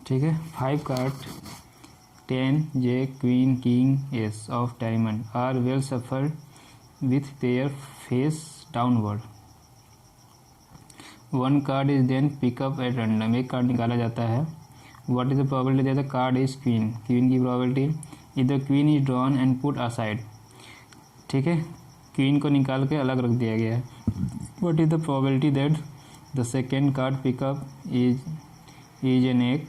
ठीक है। 5 card 10 J Queen King ace of diamond are well shuffled with their face downward. 1 card is then pick up at random, एक card निकाला जाता है। What is the probability that the card is queen, queen की probability. इधर queen is drawn and put aside, ठीक है, queen को निकाल के अलग रख दिया गया है। What is the probability that the second card pick up is an एक,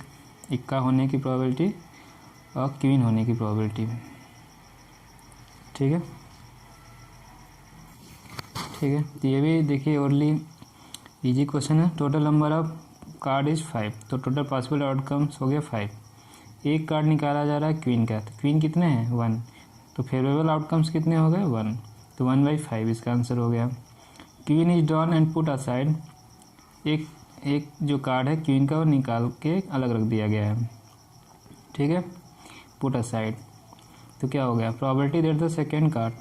इक्का होने की प्रोबेबिलिटी और क्वीन होने की प्रोबेबिलिटी, ठीक है। ठीक है, तो ये भी देखिए ओरली इजी क्वेश्चन है। Total number of card is 5, तो टोटल पॉसिबल आउटकम्स हो गया 5। एक कार्ड निकाला जा रहा है क्वीन का, तो क्वीन कितने हैं 1, तो फेवरेबल आउटकम्स कितने हो गए 1, तो 1/5 इसका आंसर हो गया। Queen is drawn and put aside, एक जो कार्ड है क्वीन का वो निकाल के अलग रख दिया गया है, ठीक है, पुट असाइड। तो क्या हो गया, probability that the second card,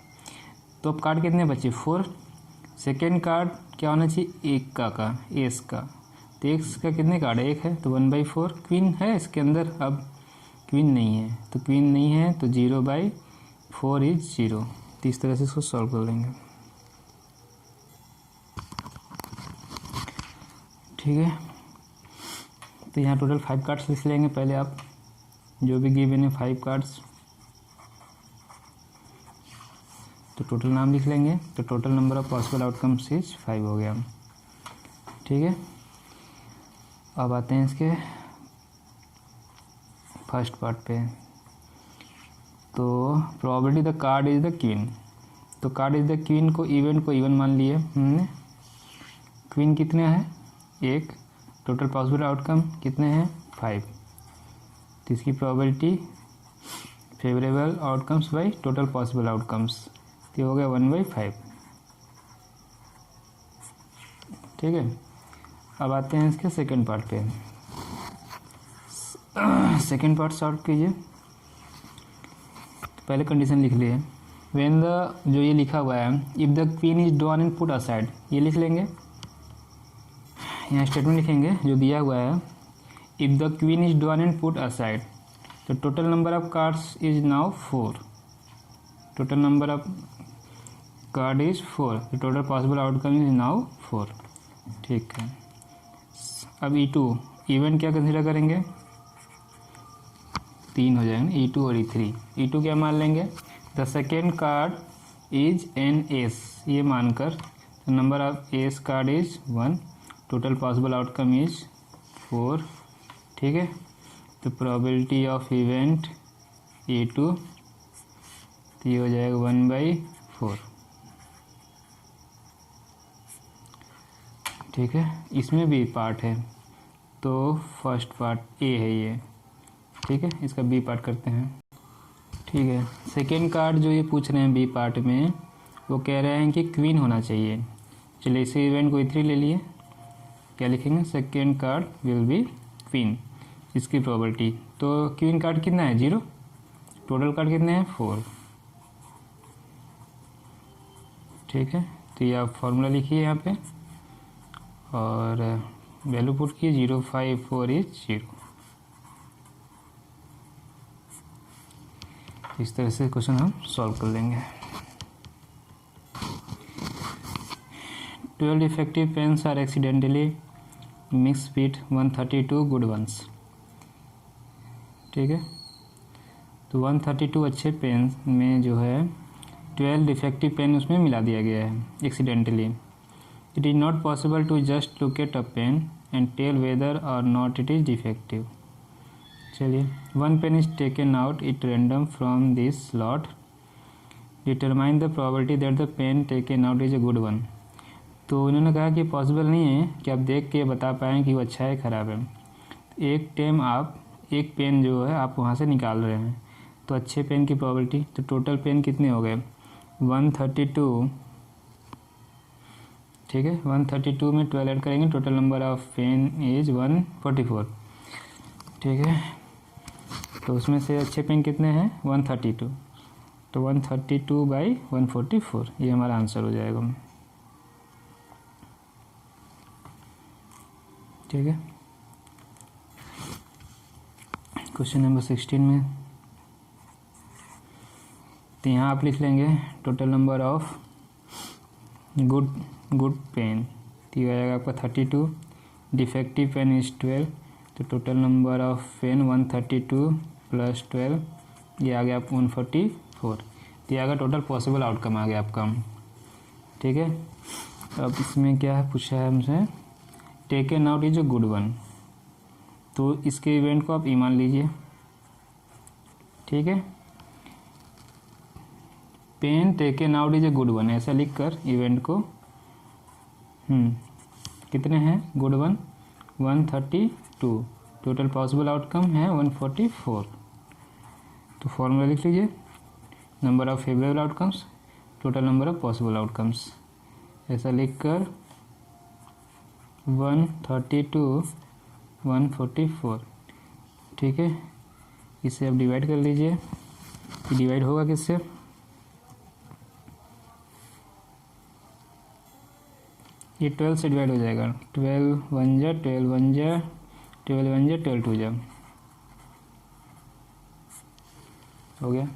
तो अब कार्ड कितने बचे 4। सेकेंड कार्ड क्या होना चाहिए एक का एस का, तो एक्स का कितने कार्ड है, एक है, तो 1/4। क्वीन है इसके अंदर, अब क्वीन नहीं है, तो क्वीन नहीं है तो 0/4 इज 0। तो इस तरह से इसको सॉल्व कर लेंगे, ठीक है। तो यहाँ टोटल 5 कार्ड्स लिख लेंगे पहले आप, जो भी गिवन है 5 कार्ड्स, तो टोटल नाम लिख लेंगे। तो total number of possible outcomes is 5 हो गया, ठीक है। अब आते हैं इसके फर्स्ट पार्ट पे। तो probability the card is the queen, तो कार्ड इज द क्वीन को इवन मान लिए हमने। क्वीन कितने हैं 1, टोटल पॉसिबल आउटकम कितने हैं 5, तो इसकी probability favourable outcomes by total possible outcomes, तो हो गया 1/5, ठीक है। अब आते हैं इसके सेकंड पार्ट पे। सेकंड पार्ट सॉल्व कीजिए। पहले कंडीशन लिख लिए, व्हेन द, जो ये लिखा हुआ है, if the queen is drawn and put aside, ये लिख लेंगे। यहाँ स्टेटमेंट लिखेंगे जो दिया हुआ है, if the queen is drawn and put aside, तो total number of cards is now 4, total number of card is 4, तो total possible outcome is now 4, ठीक है। अब E2 इवेंट क्या कंसिडर करेंगे, 3 हो जाएगा, E2 और E3। E2 क्या मान लेंगे, the second card is an S, ये मानकर, तो number of S card is 1, total possible outcome is 4, ठीक है। तो प्रोबेबिलिटी ऑफ इवेंट E2, तो ये हो जाएगा 1/4, ठीक है। इसमें भी पार्ट है, तो फर्स्ट पार्ट ए है ये, ठीक है, इसका बी पार्ट करते हैं, ठीक है। सेकेंड कार्ड जो ये पूछ रहे हैं बी पार्ट में, वो कह रहे हैं कि क्वीन होना चाहिए। चलिए इसी इवेंट को E3 ले लिए, क्या लिखेंगे, second card will be queen, इसकी प्रोबेबिलिटी, तो क्वीन कार्ड कितना है 0, टोटल कार्ड कितने हैं 4, ठीक है। तो ये आप फॉर्मूला लिखिए यहाँ पे और वैल्यू पुट किए, 0/4 इज 0। इस तरह से क्वेश्चन हम सॉल्व कर लेंगे। 12 defective pens are accidentally mixed with 132 good ones, ठीक है। तो 132 अच्छे पेन में जो है 12 डिफेक्टिव पेन उसमें मिला दिया गया है accidentally. It is not possible to just look at a pen and tell whether or not it is defective. चलिए, 1 pen is taken out at random from this slot, determine the probability that the pen taken out is a good one. तो उन्होंने कहा कि possible नहीं है कि आप देख के बता पाएँ कि वो अच्छा है ख़राब है। एक टाइम आप एक पेन जो है आप वहाँ से निकाल रहे हैं, तो अच्छे पेन की प्रोबेबिलिटी, तो टोटल पेन कितने हो गए 132, ठीक है। 132 में 12 ऐड करेंगे, total number of pen is 144, ठीक है। तो उसमें से अच्छे पेन कितने हैं 132, तो 132/144 ये हमारा आंसर हो जाएगा, ठीक है। क्वेश्चन नंबर 16 में, तो यहाँ आप लिख लेंगे total number of good pen, तो ये आएगा आपका 32, डिफेक्टिव पेन इज 12, तो total number of pen 132 plus 12, ये आ गया आपको 144, तो ये आ गया टोटल पॉसिबल आउटकम आ गया आपका। ठीक है, अब इसमें क्या है पूछा है हमसे, taken out is a good one, तो इसके इवेंट को आप ई मान लीजिए। ठीक है, pen taken out is a good one, ऐसा लिख कर इवेंट को कितने हैं good one 132, total possible outcome है 144, तो फॉर्मूला लिख लीजिए, number of favourable outcomes total number of possible outcomes, ऐसा लिख कर 132 144। ठीक है, इसे अब डिवाइड कर लीजिए, डिवाइड होगा किससे, ये 12 से डिवाइड हो जाएगा, 12 1 जा 12 1 जा 12 1 जा 12 2 जा, हो गया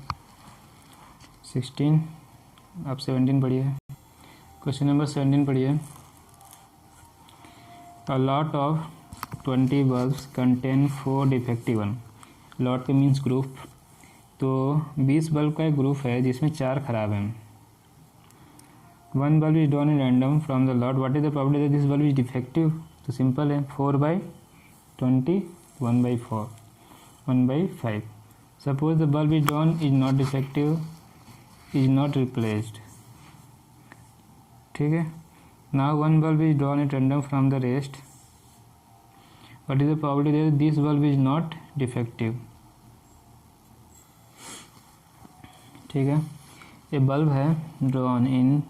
16। आप 17 पढ़िए, क्वेश्चन नंबर 17 पढ़िए। A lot of 20 bulbs contain 4 defective one, lot के मीन्स ग्रुप, तो 20 बल्ब का एक ग्रुप है जिसमें 4 खराब हैं। One bulb is drawn in random from the lot, what is the probability that this bulb is defective, तो सिंपल है 4/20 1/4 1/5। Suppose the bulb is drawn is not defective is not replaced. ठीक है, now one bulb is drawn at random from the rest, what is the probability that this bulb is not defective. ठीक है, ये bulb है drawn in,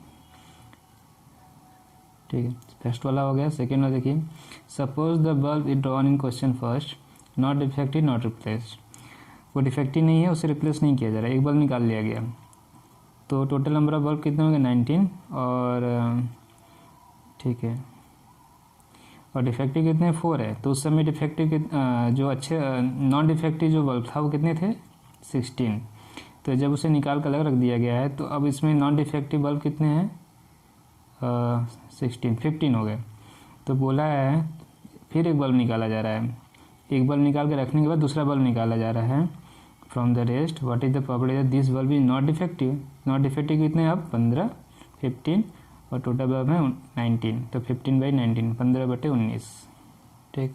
ठीक है first वाला हो गया। सेकेंड वाला देखिए, suppose the bulb is drawn in question first not defective not replaced, वो डिफेक्टिव नहीं है, उसे रिप्लेस नहीं किया जा रहा है, एक बल्ब निकाल लिया गया, तो टोटल नंबर ऑफ बल्ब कितने हो गए 19, और ठीक है और डिफेक्टिव कितने 4 है, तो उस समय डिफेक्टिव जो अच्छे नॉन डिफेक्टिव जो बल्ब था वो कितने थे 16, तो जब उसे निकाल कर अलग रख दिया गया है, तो अब इसमें नॉन डिफेक्टिव बल्ब कितने हैं 15 हो गए। तो बोला है फिर एक बल्ब निकाला जा रहा है, एक बल्ब निकाल के रखने के बाद दूसरा बल्ब निकाला जा रहा है from the rest, what is the probability this bulb is not defective, not defective कितने अब 15 15 और टोटल बल्ब है 19, तो 15/19 15/19। ठीक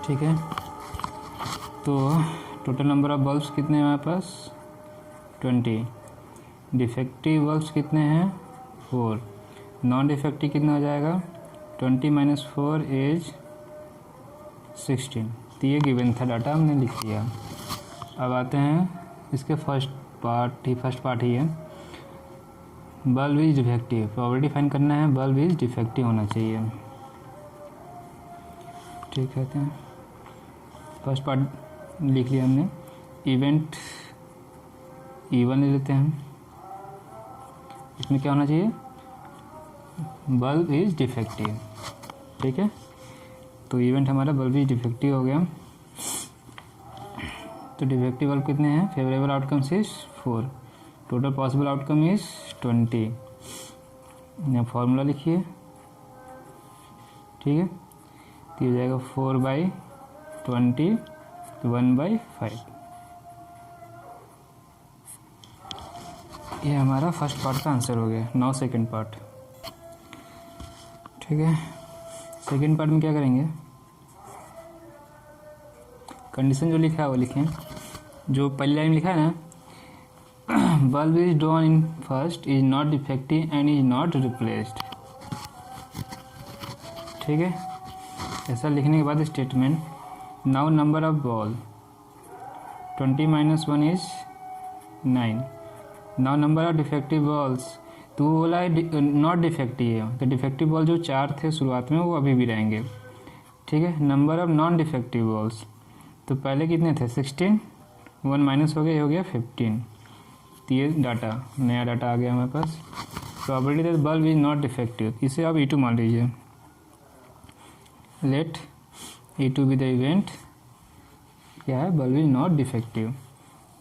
ठीक है, तो टोटल नंबर ऑफ बल्ब्स कितने हैं हमारे पास 20, डिफेक्टिव बल्ब्स कितने हैं 4, नॉन डिफेक्टिव कितना हो जाएगा 20 - 4 इज 16, तो ये गिवन था डाटा हमने लिख लिया। अब आते हैं इसके फर्स्ट पार्ट ही है, bulb is defective, probability find करना है, बल्ब इज डिफेक्टिव होना चाहिए। ठीक है, फर्स्ट पार्ट लिख लिया हमने, इवेंट E1 ले लेते हैं, इसमें क्या होना चाहिए बल्ब इज डिफेक्टिव। ठीक है, तो इवेंट हमारा बल्ब इज डिफेक्टिव हो गया, तो डिफेक्टिव बल्ब कितने हैं, favourable outcomes is 4, total possible outcome is 20। यहाँ फॉर्मूला लिखिए, ठीक है, तो ये हो जाएगा 4/20 1/5। ये हमारा फर्स्ट पार्ट का आंसर हो गया। नाउ सेकंड पार्ट, ठीक है, सेकंड पार्ट में क्या करेंगे, कंडीशन जो लिखा है वो लिखें, जो पहली लाइन लिखा है ना, bulb is drawn in first is not defective and is not replaced. ठीक है, ऐसा लिखने के बाद statement, now number of ball 20 - 1 is 9, now number of defective balls, तो वो बोला है नॉट डिफेक्टिव है, तो डिफेक्टिव बॉल जो 4 थे शुरुआत में वो अभी भी रहेंगे। ठीक है, number of non defective balls, तो पहले कितने थे 16, 1 माइनस हो गया, ये हो गया 15, तो ये डाटा नया डाटा आ गया हमारे पास। Probability that bulb is not defective, इसे आप E2 मान लीजिए। Late E2 with the event क्या है, बल्ब इज नॉट डिफेक्टिव।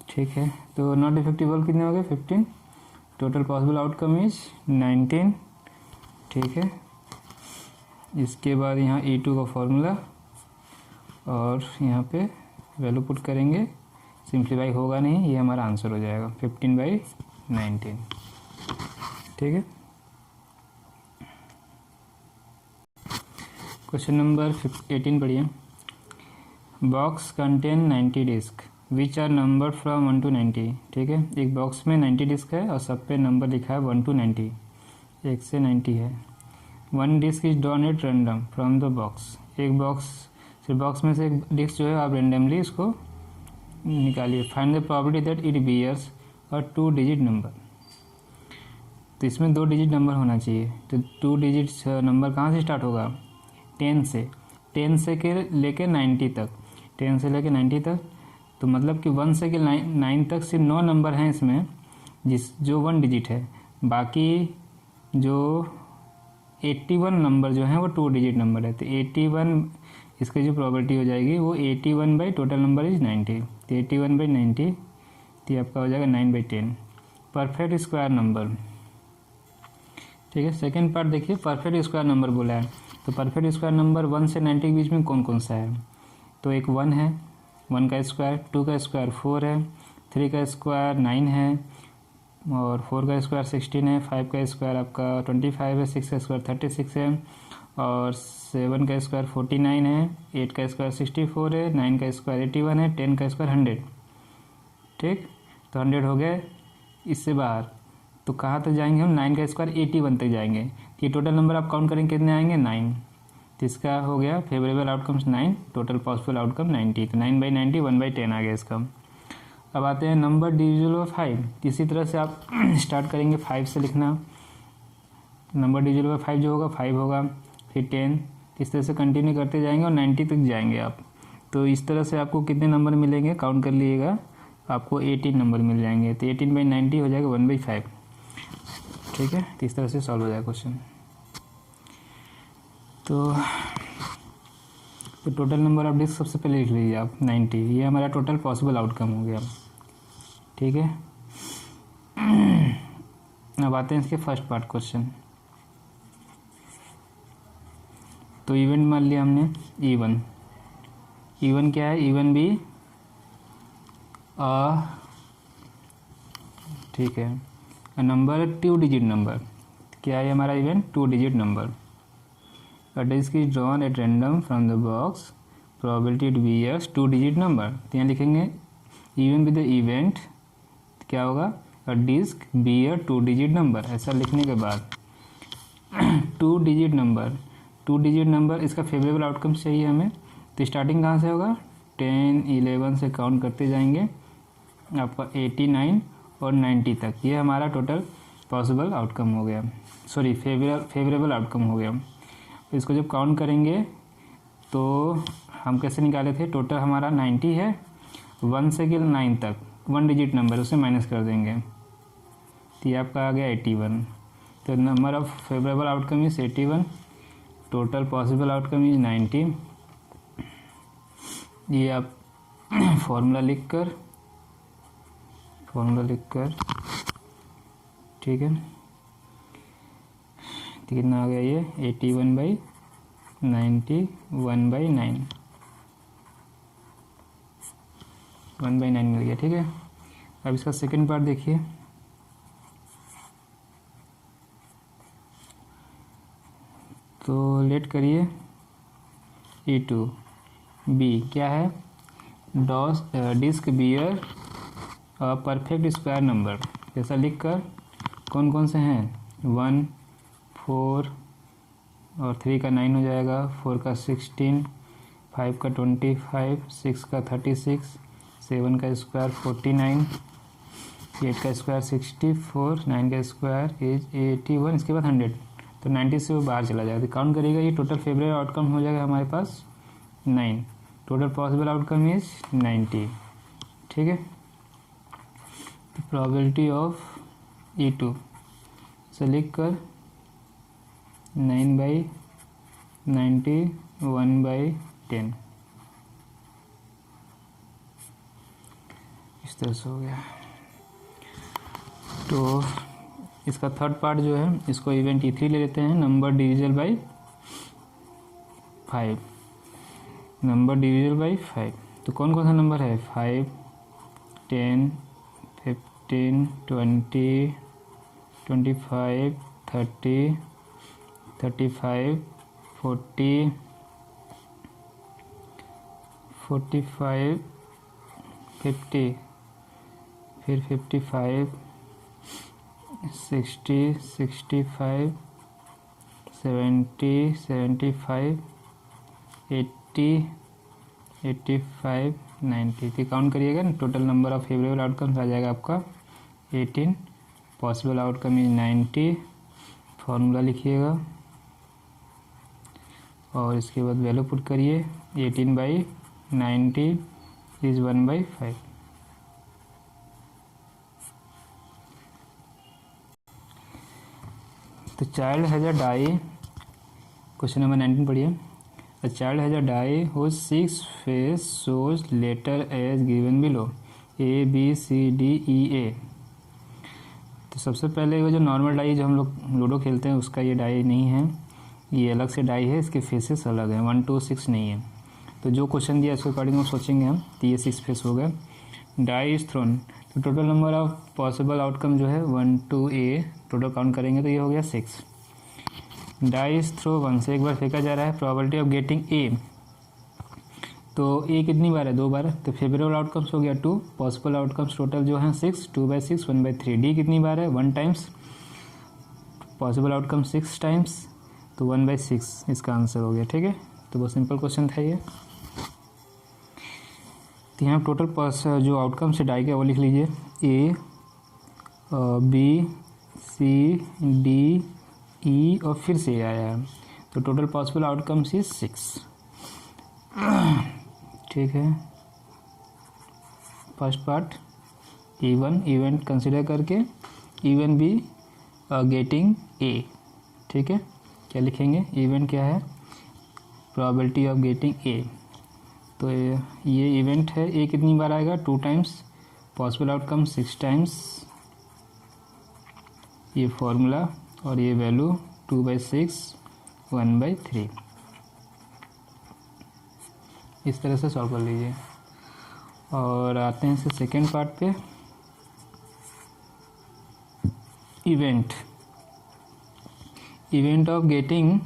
ठीक है, तो नॉट डिफेक्टिव बल्ब कितने हो गए 15, टोटल पॉसिबल आउटकम इज 19। ठीक है, इसके बाद यहाँ E2 का फॉर्मूला और यहाँ पे वैल्यू पुट करेंगे, सिंप्लीफाई होगा नहीं, ये हमारा आंसर हो जाएगा 15/19। ठीक है, क्वेश्चन नंबर 18 पढ़िए। Box contain 90 disc which are number from 1 to 90। ठीक है, एक बॉक्स में 90 डिस्क है और सब पे नंबर लिखा है 1 to 90, 1 से 90 है। One disc is drawn at random from the box. एक बॉक्स में से एक डिस्क जो है आप रेंडमली इसको निकालिए। Find the probability that it bears a 2 digit number. तो इसमें 2 डिजिट नंबर होना चाहिए, तो 2 डिजिट नंबर कहाँ से स्टार्ट होगा, 10 से लेके 90 तक, 10 से लेके 90 तक। तो मतलब कि 1 से 9 तक सिर्फ 9 नंबर हैं इसमें जो 1 डिजिट है, बाकी जो 81 नंबर जो हैं वो 2 डिजिट नंबर है। तो 81 इसकी जो प्रॉपर्टी हो जाएगी वो 81 बाई टोटल नंबर इज 90, तो 81/90, तो ये आपका हो जाएगा 9/10। Perfect square number. ठीक है, सेकेंड पार्ट देखिए, परफेक्ट स्क्वायर नंबर बोला है। तो परफेक्ट स्क्वायर नंबर 1 से 90 के बीच में कौन कौन सा है, तो एक 1 है, 1 का स्क्वायर, 2 का स्क्वायर 4 है, 3 का स्क्वायर 9 है, और 4 का स्क्वायर 16 है, 5 का स्क्वायर आपका 25 है, 6 का स्क्वायर 36 है, और 7 का स्क्वायर 49 है, 8 का स्क्वायर 64 है, 9 का स्क्वायर 81 है, 10 का स्क्वायर 100। ठीक, तो 100 हो गए इससे बाहर। तो कहाँ तक जाएंगे हम, 9 का स्क्वायर 81 तक जाएंगे। ये टोटल नंबर आप काउंट करेंगे कितने आएंगे, 9। तो इसका हो गया favourable outcomes 9, total possible outcome 90। तो 9/90 1/10 आ गया इसका। अब आते हैं नंबर डिविजिबल बाय 5। इसी तरह से आप स्टार्ट करेंगे 5 से लिखना। नंबर डिविजिबल बाय 5 जो होगा 5 होगा, फिर 10, इस तरह से कंटिन्यू करते जाएंगे और 90 तक जाएंगे आप। तो इस तरह से आपको कितने नंबर मिलेंगे काउंट कर लीजिएगा, आपको 18 नंबर मिल जाएंगे। तो 18/90 हो जाएगा 1/5। ठीक है, तो इस तरह से सॉल्व हो जाएगा क्वेश्चन। तो टोटल नंबर ऑफ डिस्क सबसे पहले लिख लीजिए आप 90, ये हमारा टोटल पॉसिबल आउटकम हो गया। ठीक है, अब आते हैं इसके फर्स्ट पार्ट क्वेश्चन। तो इवेंट मान लिया हमने E1 क्या है, E1 भी ठीक है, नंबर 2 डिजिट नंबर। क्या है हमारा event, 2 digit number. A disk is drawn at random from the box, probability it bears 2 digit number। तो यहाँ लिखेंगे even with the event क्या होगा, a disk bear 2 digit number। ऐसा लिखने के बाद 2 digit नंबर इसका फेवरेबल आउटकम चाहिए हमें। तो स्टार्टिंग कहाँ से होगा, 10 11 से काउंट करते जाएंगे आपका 89 और 90 तक। ये हमारा टोटल पॉसिबल आउटकम हो गया, सॉरी फेवरेबल आउटकम हो गया। इसको जब काउंट करेंगे तो हम कैसे निकाले थे, टोटल हमारा 90 है, 1 से 9 तक 1 डिजिट नंबर उसे माइनस कर देंगे, तो ये आपका आ गया 81। तो number of favourable outcome is 81, total possible outcome is 90। ये आप फॉर्मूला लिखकर ठीक है, तो कितना आ गया ये 81/90 1/9 मिल गया। ठीक है, अब इसका सेकंड पार्ट देखिए। तो लेट करिए E2 B क्या है, disc bear perfect square number. जैसा लिखकर कौन कौन से हैं, 1 4 और 3 का 9 हो जाएगा, 4 का 16, 5 का 25, 6 का 36, 7 का स्क्वायर 49, 8 का स्क्वायर 64, 9 का स्क्वायर इज 81, इसके बाद 100। तो 90 से वो बाहर चला जाएगा। तो काउंट करिएगा, ये टोटल फेवरेट आउटकम हो जाएगा हमारे पास 9, टोटल पॉसिबल आउटकम इज 90। ठीक है, तो प्रोबेबिलिटी ऑफ E2 से लिख कर 9/90 1/10। इस तरह से हो गया। तो इसका थर्ड पार्ट जो है, इसको इवेंट E3 ले लेते हैं, नंबर डिविजल बाई 5, नंबर डिविजल बाई 5। तो कौन कौन सा नंबर है? 5, 10, 15, 20, 25, 30, 35, 40, 45, 50, फिर 55, 60, 65, 70, 75, 80, 85, 90। तो काउंट करिएगा ना, total number of favourable outcomes आ जाएगा आपका 18, पॉसिबल आउटकम इज 90। फॉर्मूला लिखिएगा और इसके बाद वैल्यू पुट करिए, 18/90 इज 1/5। तो child has a die, question number 19 पढ़िए। A child has a die whose 6 face shows letter as given below, ABCDEA। तो सबसे पहले वो जो नॉर्मल डाई जो हम लोग लूडो खेलते हैं उसका ये डाई नहीं है, ये अलग से डाई है, इसके फेसेस अलग हैं, 1 2 6 नहीं है। तो जो क्वेश्चन दिया इसके अकॉर्डिंग हम सोचेंगे हम, तो ये 6 फेस हो गए। डाई इज थ्रोन, तो total number of possible outcome जो है 1 2 A, टोटल काउंट करेंगे तो ये हो गया 6। डाई इज थ्रो वन, से एक बार फेंका जा रहा है, प्रोबेबिलिटी ऑफ गेटिंग A, तो A कितनी बार है? 2 बार। तो फेवरेबल आउटकम्स हो गया 2, पॉसिबल आउटकम्स टोटल जो है 6, 2/6, 1/3। D कितनी बार है? 1 टाइम्स, पॉसिबल आउटकम 6 टाइम्स, तो 1/6 इसका आंसर हो गया। ठीक है, तो बहुत सिंपल क्वेश्चन था ये। तो यहाँ टोटल जो आउटकम से डाई के वो लिख लीजिए, A, B, C, D, E और फिर से आया है, तो टोटल पॉसिबल आउटकम्स इज 6। ठीक है, first part even, event consider करके इवन बी गेटिंग A। ठीक है, क्या लिखेंगे? इवेंट क्या है? Probability of getting A। तो ये इवेंट है, A कितनी बार आएगा? 2 टाइम्स, पॉसिबल आउटकम 6 टाइम्स, ये फॉर्मूला और ये वैल्यू 2/6, 1/3। इस तरह से सॉल्व कर लीजिए। और आते हैं से सेकेंड पार्ट पे, event, event of getting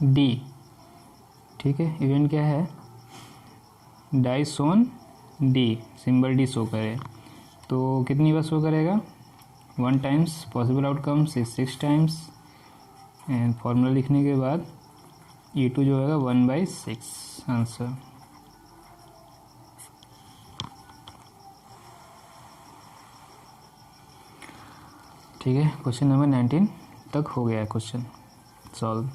D। ठीक है, इवेंट क्या है? डाई सोन D, सिंबल D शो करे, तो कितनी बार शो करेगा? 1 times, possible outcome 6 times, and formula लिखने के बाद E2 जो होगा 1/6 आंसर। ठीक है, क्वेश्चन नंबर 19 तक हो गया है क्वेश्चन सॉल्व।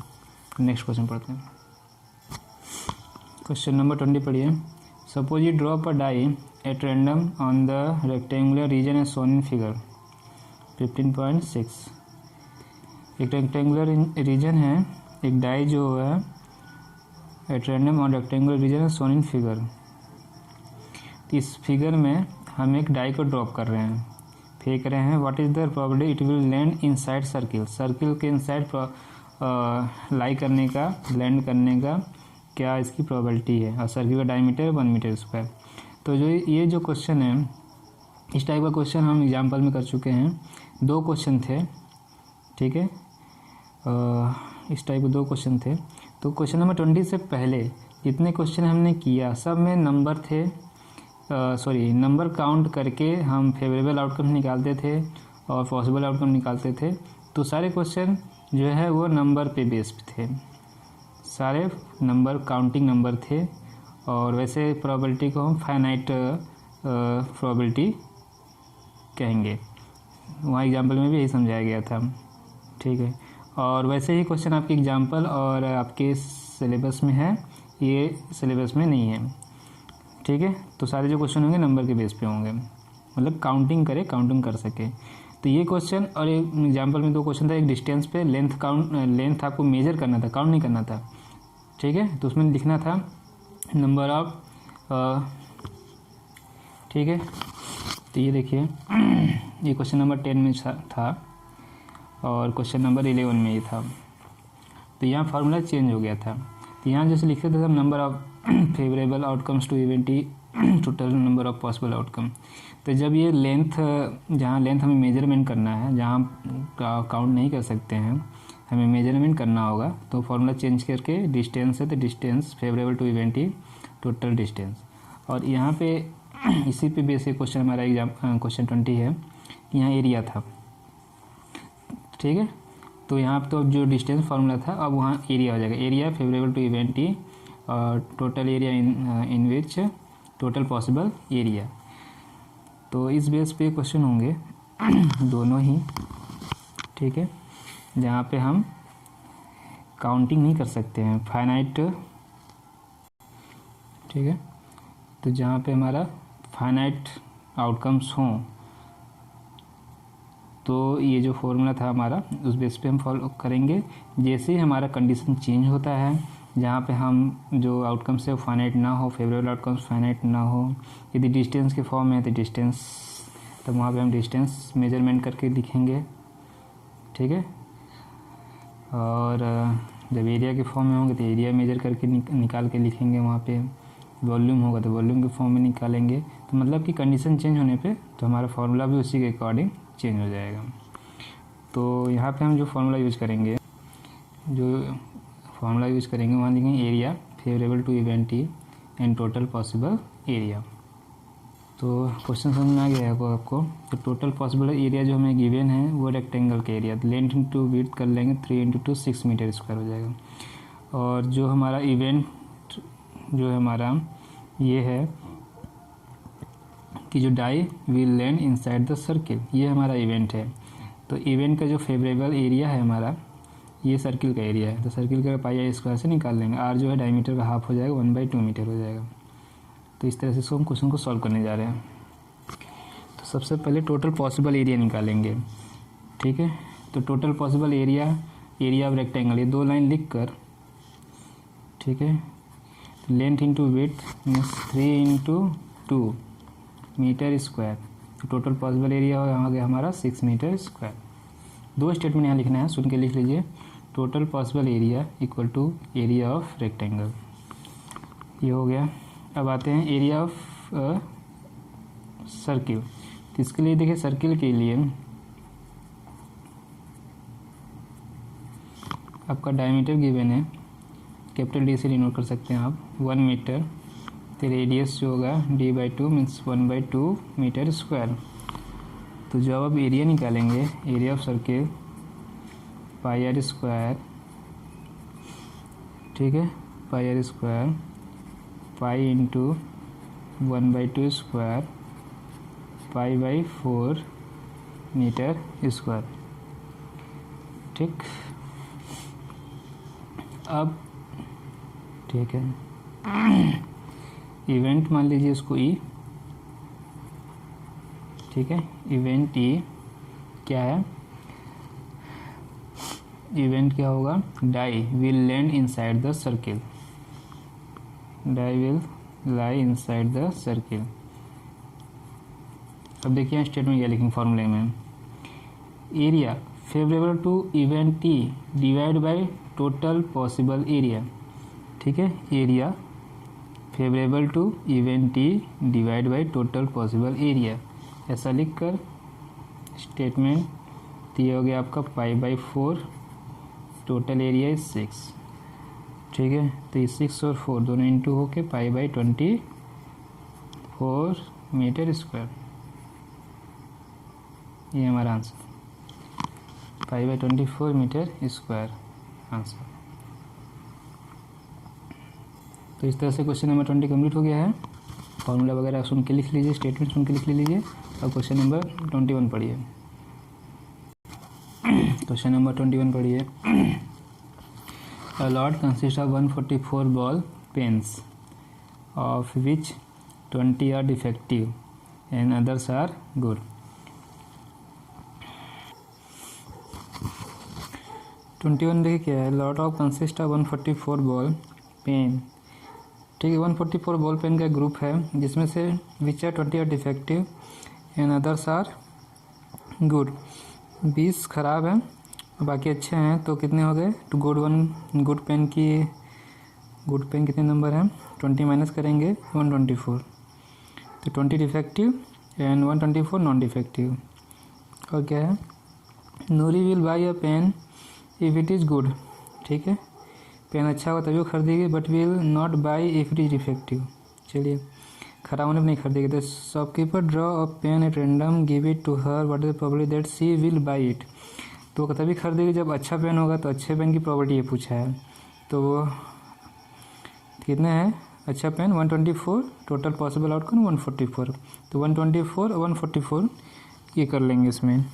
नेक्स्ट क्वेश्चन पढ़ते हैं। क्वेश्चन नंबर 20 पढ़िए। Suppose you drop a die at random on the rectangular region as shown in figure 15.6। एक रेक्टेंगुलर रीजन है, एक डाई जो है at random on rectangular region as shown in figure. इस figure में हम एक डाई को ड्रॉप कर रहे हैं, फेंक रहे हैं। What is the probability it will land inside circle, circle के इनसाइड लाई करने का, लैंड करने का क्या इसकी प्रोबेबिलिटी है, और सर्किल का डायमीटर 1 मीटर स्क्वायर। तो जो ये जो क्वेश्चन है, इस टाइप का क्वेश्चन हम एग्जाम्पल में कर चुके हैं, 2 क्वेश्चन थे। ठीक है, इस टाइप के 2 क्वेश्चन थे। तो क्वेश्चन नंबर 20 से पहले जितने क्वेश्चन हमने किया सब में नंबर थे, नंबर काउंट करके हम फेवरेबल आउटकम निकालते थे और पॉसिबल आउटकम निकालते थे। तो सारे क्वेश्चन जो है वो नंबर पे बेस्ड थे, सारे नंबर काउंटिंग नंबर थे। और वैसे प्रोबेबिलिटी को हम फाइनाइट प्रोबेबिलिटी कहेंगे, वहाँ एग्जाम्पल में भी यही समझाया गया था। ठीक है, और वैसे ही क्वेश्चन आपके एग्जाम्पल और आपके सिलेबस में है, ये सिलेबस में नहीं है। ठीक है, तो सारे जो क्वेश्चन होंगे नंबर के बेस पे होंगे, मतलब काउंटिंग करे, काउंटिंग कर सके। तो ये क्वेश्चन और एक एग्जाम्पल में 2 क्वेश्चन था, एक डिस्टेंस पे लेंथ आपको मेजर करना था, काउंट नहीं करना था। ठीक है, तो उसमें लिखना था नंबर ऑफ, ठीक है, तो ये देखिए ये क्वेश्चन नंबर 10 में था और क्वेश्चन नंबर 11 में ही था। तो यहाँ फार्मूला चेंज हो गया था। तो यहाँ जैसे लिखते थे number of favourable outcomes to event E total number of possible outcome. तो जब ये लेंथ, जहाँ लेंथ हमें मेजरमेंट करना है, जहाँ काउंट नहीं कर सकते हैं, हमें मेजरमेंट करना होगा, तो फार्मूला चेंज करके डिस्टेंस है तो distance favourable to event E total distance. और यहाँ पे इसी पे बेस क्वेश्चन हमारा एग्जाम क्वेश्चन 20 है कि यहाँ एरिया था, ठीक है। तो यहाँ तो जो डिस्टेंस फार्मूला था अब वहाँ एरिया हो जाएगा। Area favourable to event E और total area in which total possible area. तो इस बेस पे क्वेश्चन होंगे दोनों ही, ठीक है, जहाँ पे हम काउंटिंग नहीं कर सकते हैं, फाइनाइट, ठीक है। तो जहाँ पे हमारा फाइनाइट आउटकम्स हों, तो ये जो फॉर्मूला था हमारा उस बेस पे हम फॉलो करेंगे। जैसे ही हमारा कंडीशन चेंज होता है, जहाँ पे हम जो आउटकम्स है वो फाइनाइट ना हो, फेवरेबल आउटकम्स फाइनाइट ना हो, यदि डिस्टेंस के फॉर्म में है तो डिस्टेंस, तो वहाँ पे हम डिस्टेंस मेजरमेंट करके लिखेंगे, ठीक है। और जब एरिया के फॉर्म में होंगे तो एरिया मेजर करके निकाल के लिखेंगे। वहाँ पे वॉल्यूम होगा तो वॉल्यूम के फॉर्म में निकालेंगे। तो मतलब कि कंडीशन चेंज होने पे तो हमारा फार्मूला भी उसी के अकॉर्डिंग चेंज हो जाएगा। तो यहाँ पे हम जो फार्मूला यूज़ करेंगे, वहाँ लिखेंगे area favourable to event E and total possible area. तो क्वेश्चन समझ में आ गया है आपको। तो टोटल पॉसिबल एरिया जो हमें गिवन है वो रेक्टेंगल का एरिया, लेंथ इंटू विड्थ कर लेंगे, 3 × 2 6 मीटर स्क्वायर हो जाएगा। और जो हमारा इवेंट जो है हमारा ये है कि जो die will land inside the circle, ये हमारा इवेंट है। तो इवेंट का जो फेवरेबल एरिया है हमारा, ये सर्किल का एरिया है। तो सर्किल का पाई स्क्वायर से निकाल लेंगे। आर जो है डायमीटर का हाफ हो जाएगा, 1/2 मीटर हो जाएगा। तो इस तरह से हम क्वेश्चन को सॉल्व करने जा रहे हैं। तो सबसे पहले टोटल पॉसिबल एरिया निकालेंगे, ठीक है। तो total possible area of rectangle, ये 2 लाइन लिख कर, ठीक है। Length into width means 3 × 2 metre square. तो टोटल पॉसिबल एरिया हो गया हमारा 6 मीटर स्क्वायर। 2 स्टेटमेंट यहाँ लिखना है, सुन के लिख लीजिए। Total possible area equal to area of rectangle, ये हो गया। अब आते हैं एरिया ऑफ सर्किल। तो इसके लिए देखिए सर्किल के लिए आपका डायमीटर गिवन है, कैपिटल डी से डिनोट कर सकते हैं आप, 1 मीटर। तो रेडियस जो होगा d/2 मीन्स 1/2 मीटर स्क्वायर। तो जब आप एरिया निकालेंगे, area of circle pi r square, ठीक है, pi r square pi into 1/2 square π/4 metre square, ठीक। अब ठीक है, इवेंट मान लीजिए इसको ई, ठीक है। इवेंट ई क्या है, इवेंट क्या होगा, die will land inside the circle, die will lie inside the circle. अब देखिए स्टेटमेंट क्या लिखेंगे फॉर्मूले में, area favourable to event T divide by total possible area, ठीक है। Area favourable to event T divide by total possible area, ऐसा लिखकर स्टेटमेंट, तो ये हो गया आपका π/4, टोटल एरिया इज 6, ठीक है। तो ये 6 और 4 दोनों इंटू होके π/24 मीटर स्क्वायर, ये हमारा आंसर, π/24 मीटर स्क्वायर आंसर। तो इस तरह से क्वेश्चन नंबर 20 कंप्लीट हो गया है। फॉर्मूला वगैरह सुन के लिख लीजिए, स्टेटमेंट सुन के लिख लीजिए और क्वेश्चन नंबर 21 पढ़िए। क्वेश्चन नंबर 21 पढ़िए। A lot consists of 144 ball pens, of which 20 are defective and others are good. 21 देखिए क्या है, lot of consist of 144 ball pen, ठीक है। 144 बॉल पेन का ग्रुप है जिसमें से which are 20 are defective and others are good. 20 ख़राब है बाकी अच्छे हैं, तो कितने हो गए? टू गुड गुड पेन कितने नंबर हैं? 20 माइनस करेंगे 124, तो 20 डिफेक्टिव एंड 124 नॉन डिफेक्टिव। और क्या है? Noori will buy a pen if it is good. ठीक है, पेन अच्छा होगा तभी वो खरीदेगी, but will not buy if it is defective. चलिए, खराब होने पर नहीं खरीदेगी। तो shopkeeper draw a pen at random, give it to her, what is probability that she will buy it. तो तभी खरीदेगी जब अच्छा पेन होगा, तो अच्छे पेन की प्रोबेबिलिटी ये पूछा है। तो वो कितने हैं? अच्छा पेन 124, टोटल पॉसिबल आउटकम 144। तो 124 144 ये कर लेंगे इसमें।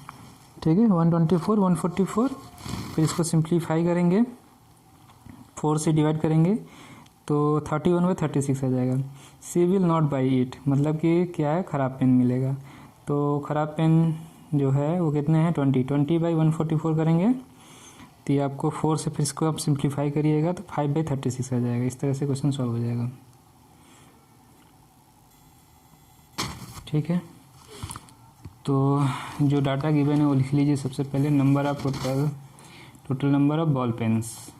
ठीक है, 124 144, फिर इसको सिंप्लीफाई करेंगे, 4 से डिवाइड करेंगे तो 31/36 आ जाएगा। सी विल नॉट बाई इट, मतलब कि क्या है? ख़राब पेन मिलेगा। तो ख़राब पेन जो है वो कितने हैं? 20/144 करेंगे तो ये आपको 4 से, फिर इसको आप सिंप्लीफाई करिएगा तो 5/36 आ जाएगा। इस तरह से क्वेश्चन सॉल्व हो जाएगा। ठीक है, तो जो डाटा गिवन है वो लिख लीजिए। सबसे पहले number of total number of ball pens,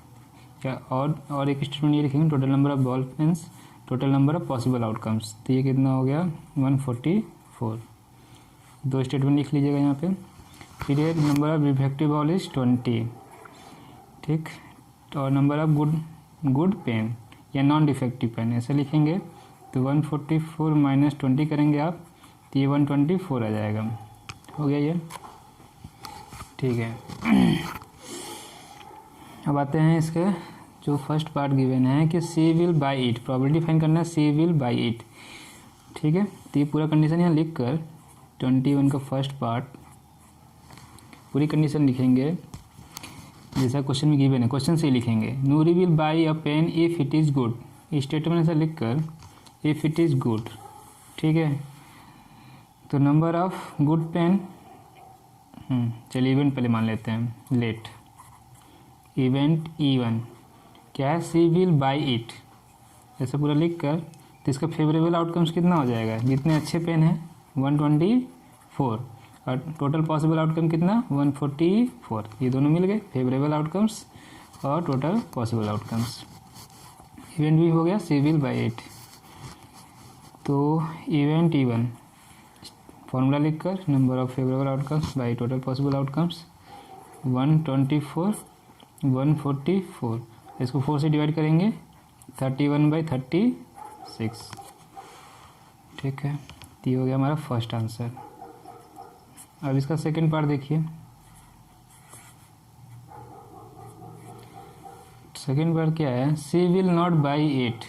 या और एक स्टेटमेंट ये लिखेंगे, total number of ball pens, total number of possible outcomes. तो ये कितना हो गया? 144। 2 स्टेटमेंट लिख लीजिएगा यहाँ पे। फिर ये number of defective ball is 20। ठीक, और नंबर ऑफ गुड पेन या नॉन डिफेक्टिव पेन ऐसे लिखेंगे। तो 144 माइनस 20 करेंगे आप, तो ये 124 आ जाएगा। हो गया ये। ठीक है, अब आते हैं इसके जो फर्स्ट पार्ट गिवन है कि she will buy it, probability find करना है सी विल बाई इट। ठीक है, तो ये पूरा कंडीशन यहाँ लिख कर 21 का फर्स्ट पार्ट पूरी कंडीशन लिखेंगे जैसा क्वेश्चन में गिवन है, क्वेश्चन से ही लिखेंगे। Noori will buy a pen if it is good, statement ऐसा लिख कर इफ़ इट इज़ गुड। ठीक है, तो नंबर ऑफ गुड पेन, चलिए इवेंट पहले मान लेते हैं, लेट इवेंट E1 क्या है? सी विल बाई इट, ऐसा पूरा लिख कर, तो इसका फेवरेबल आउटकम्स कितना हो जाएगा? जितने अच्छे पेन हैं 124, और टोटल पॉसिबल आउटकम कितना? 144। ये दोनों मिल गए, फेवरेबल आउटकम्स और टोटल पॉसिबल आउटकम्स। इवेंट भी हो गया सी विल बाई इट। तो इवेंट E1 फॉर्मूला लिख कर number of favourable outcomes by total possible outcomes 124 144, इसको 4 से डिवाइड करेंगे 31/36। ठीक है, ये हो गया हमारा फर्स्ट आंसर। अब इसका सेकंड पार्ट देखिए। सेकंड पार्ट क्या है? She will not buy it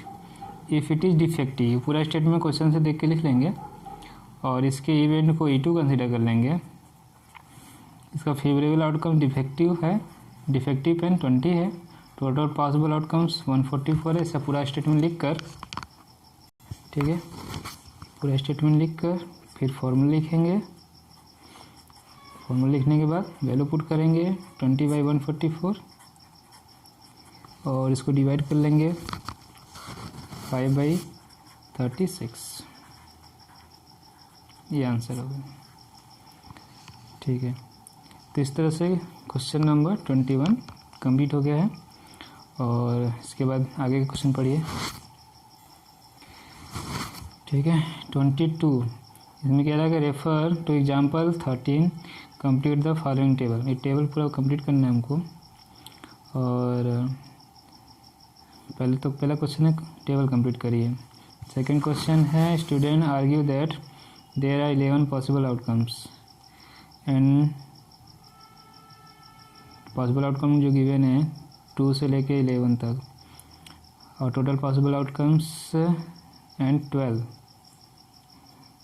if it is defective. पूरा स्टेटमेंट क्वेश्चन से देख के लिख लेंगे और इसके इवेंट को E2 कंसिडर कर लेंगे। इसका फेवरेबल आउटकम डिफेक्टिव है, डिफेक्टिव पेन 20 है, टोटल पॉसिबल आउटकम्स 144 है। इसका पूरा स्टेटमेंट लिख कर, ठीक है, पूरा स्टेटमेंट लिख कर फिर फॉर्मूला लिखेंगे। फॉर्मूला लिखने के बाद वैल्यू पुट करेंगे 20/144 और इसको डिवाइड कर लेंगे 5/36। ये आंसर होगा। ठीक है, तो इस तरह से क्वेश्चन नंबर 21 कंप्लीट हो गया है। और इसके बाद आगे के क्वेश्चन पढ़िए। ठीक है, 22 इसमें कह रहा है कि refer to example 13, complete the following table. ये टेबल पूरा कंप्लीट करना है हमको। और पहला क्वेश्चन है टेबल कंप्लीट करिए। सेकंड क्वेश्चन है student argue that there are 11 possible outcomes and possible outcome जो गिवन है 2 से लेके 11 तक, और total possible outcomes and 12।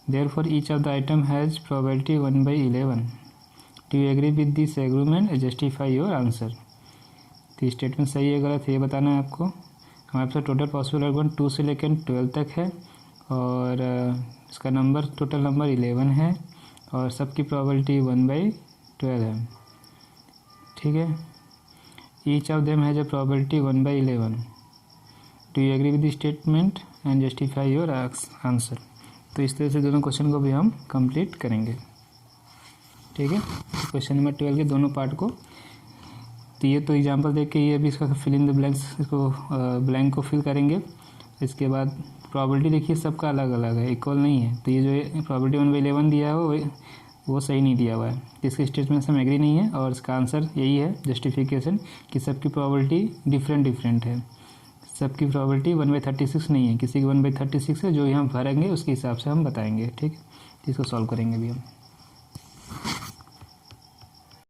Therefore each of the item has probability 1/11। Do you agree with this agreement and justify your answer. तो statement सही है गलत है ये बताना है आपको। हमारे पास टोटल पॉसिबल आउटकम 2 से लेकर 12 तक है और इसका नंबर टोटल नंबर 11 है और सबकी प्रोबेबिलिटी 1/12 है। ठीक है, each of them has a probability 1/11। Do you agree with the statement and justify your answer. तो इस तरह से दोनों क्वेश्चन को भी हम कंप्लीट करेंगे। ठीक है, क्वेश्चन नंबर 12 के दोनों पार्ट को। तो ये तो एग्जांपल देख के ये अभी इसका फिल इन द ब्लैंक्स, इसको ब्लैंक को फिल करेंगे। इसके बाद प्रॉबिलिटी देखिए सबका अलग अलग है, इक्वल नहीं है। तो ये जो प्रॉबिलिटी 1/11 दिया है वो सही नहीं दिया हुआ है, इसके स्टेटमेंट से हम एग्री नहीं है। और इसका आंसर यही है जस्टिफिकेशन कि सबकी प्रॉबिलिटी डिफरेंट है। सबकी प्रॉबिलिटी 1/36 नहीं है, किसी की 1/36 है। जो यहाँ भरेंगे उसके हिसाब से हम बताएंगे। ठीक है, इसको सॉल्व करेंगे अभी हम।